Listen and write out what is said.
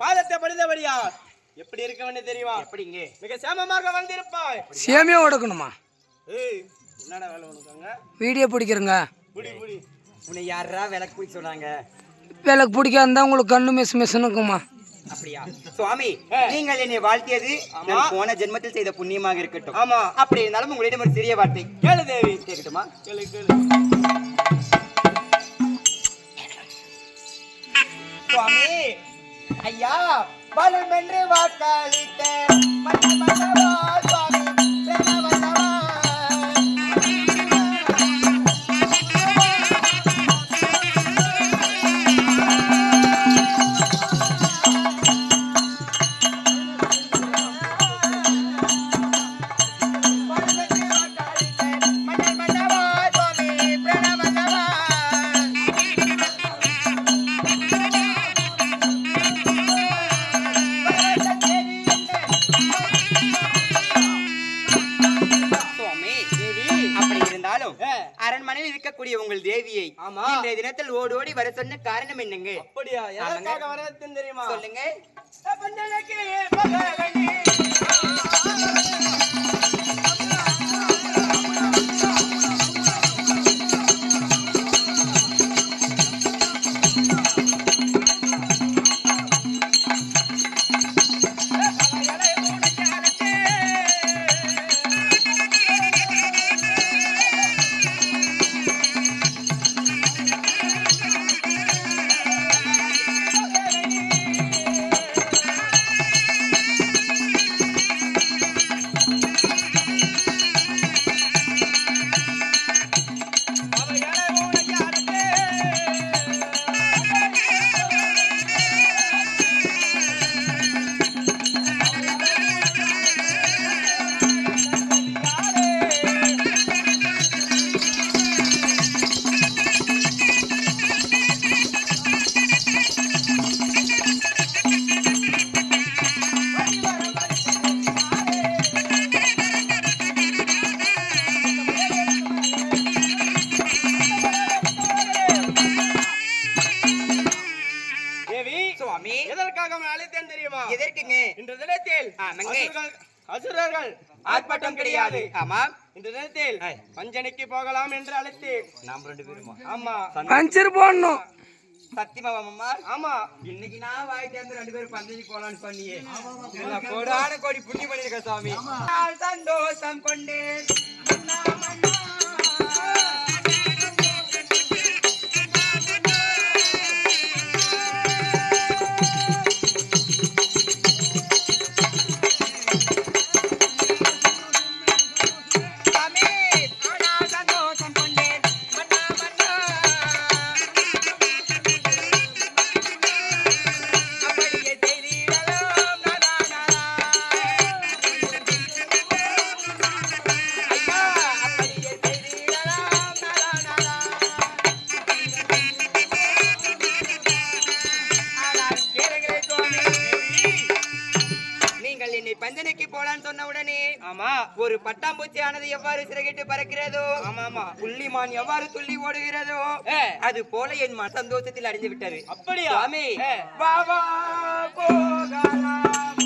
பாதத்தை படித்தபடியா எப்படி இருக்க வேண்டும் தெரியுமா? எப்படிங்க? மிக சேமமாக வந்திருப்பாய். சேமியா உடக்கணுமா? ஏய் என்னடா வேலை உனக்குங்க? வீடியோ பிடிக்கிறங்க. புடி உன்னை யாரா விளக்கு பிடிக்க சொன்னாங்க? விளக்கு பிடிக்க இருந்தா உங்களுக்கு கண்ணு மிஸ் மிஸ்னு இருக்குமா? அப்படியா சுவாமி, நீங்கள் என்னை வாழ்த்தியது நான் போன ஜென்மத்தில் செய்த புண்ணியமாக இருக்கட்டும். ஆமா, அப்படி இருந்தாலும் உங்களிடம் ஒரு சிறிய வார்த்தை கேளு தேவி. கேட்கட்டுமா? கேளு. சுவாமி ஐயா, பலம் என்று வாக்களித்த சுவாமி அரண்மனையில் இருக்கக்கூடிய உங்கள் தேவியை இன்றைய தினத்தில் ஓடோடி வர சொன்ன காரணம் என்னங்க? அப்படியா? எதற்காக வரதுன்னு தெரியுமா? சொல்லுங்க. அசுரர்கள் ஆர்ப்பாட்டம் கிடையாது. ஆமா, இந்த நேரத்தில் பஞ்சனைக்கு போகலாம் என்று அழைத்தேன். நாம் 2 பேருமா? ஆமா, பஞ்சர் போடணும். சத்தியமா? ஆமா, இன்னைக்கு நான் வாய் தேர்ந்து 2 பேரும் பஞ்சனைக்கு போலான்னு சொன்னியே. கோடான கோடி புண்ணியம் பண்ணிருக்க சாமி. சந்தோஷம் கொண்டேன். பஞ்சனைக்கு போலான்னு சொன்ன உடனே ஒரு பட்டாம்பூச்சி ஆனது எவ்வாறு சிறகிட்டு பறக்கிறதோ, புள்ளிமான் எவ்வாறு துள்ளி ஓடுகிறதோ, அது போல என் சந்தோஷத்தில் அடைந்து விட்டது. அப்படியா? வா வா போகலாம்.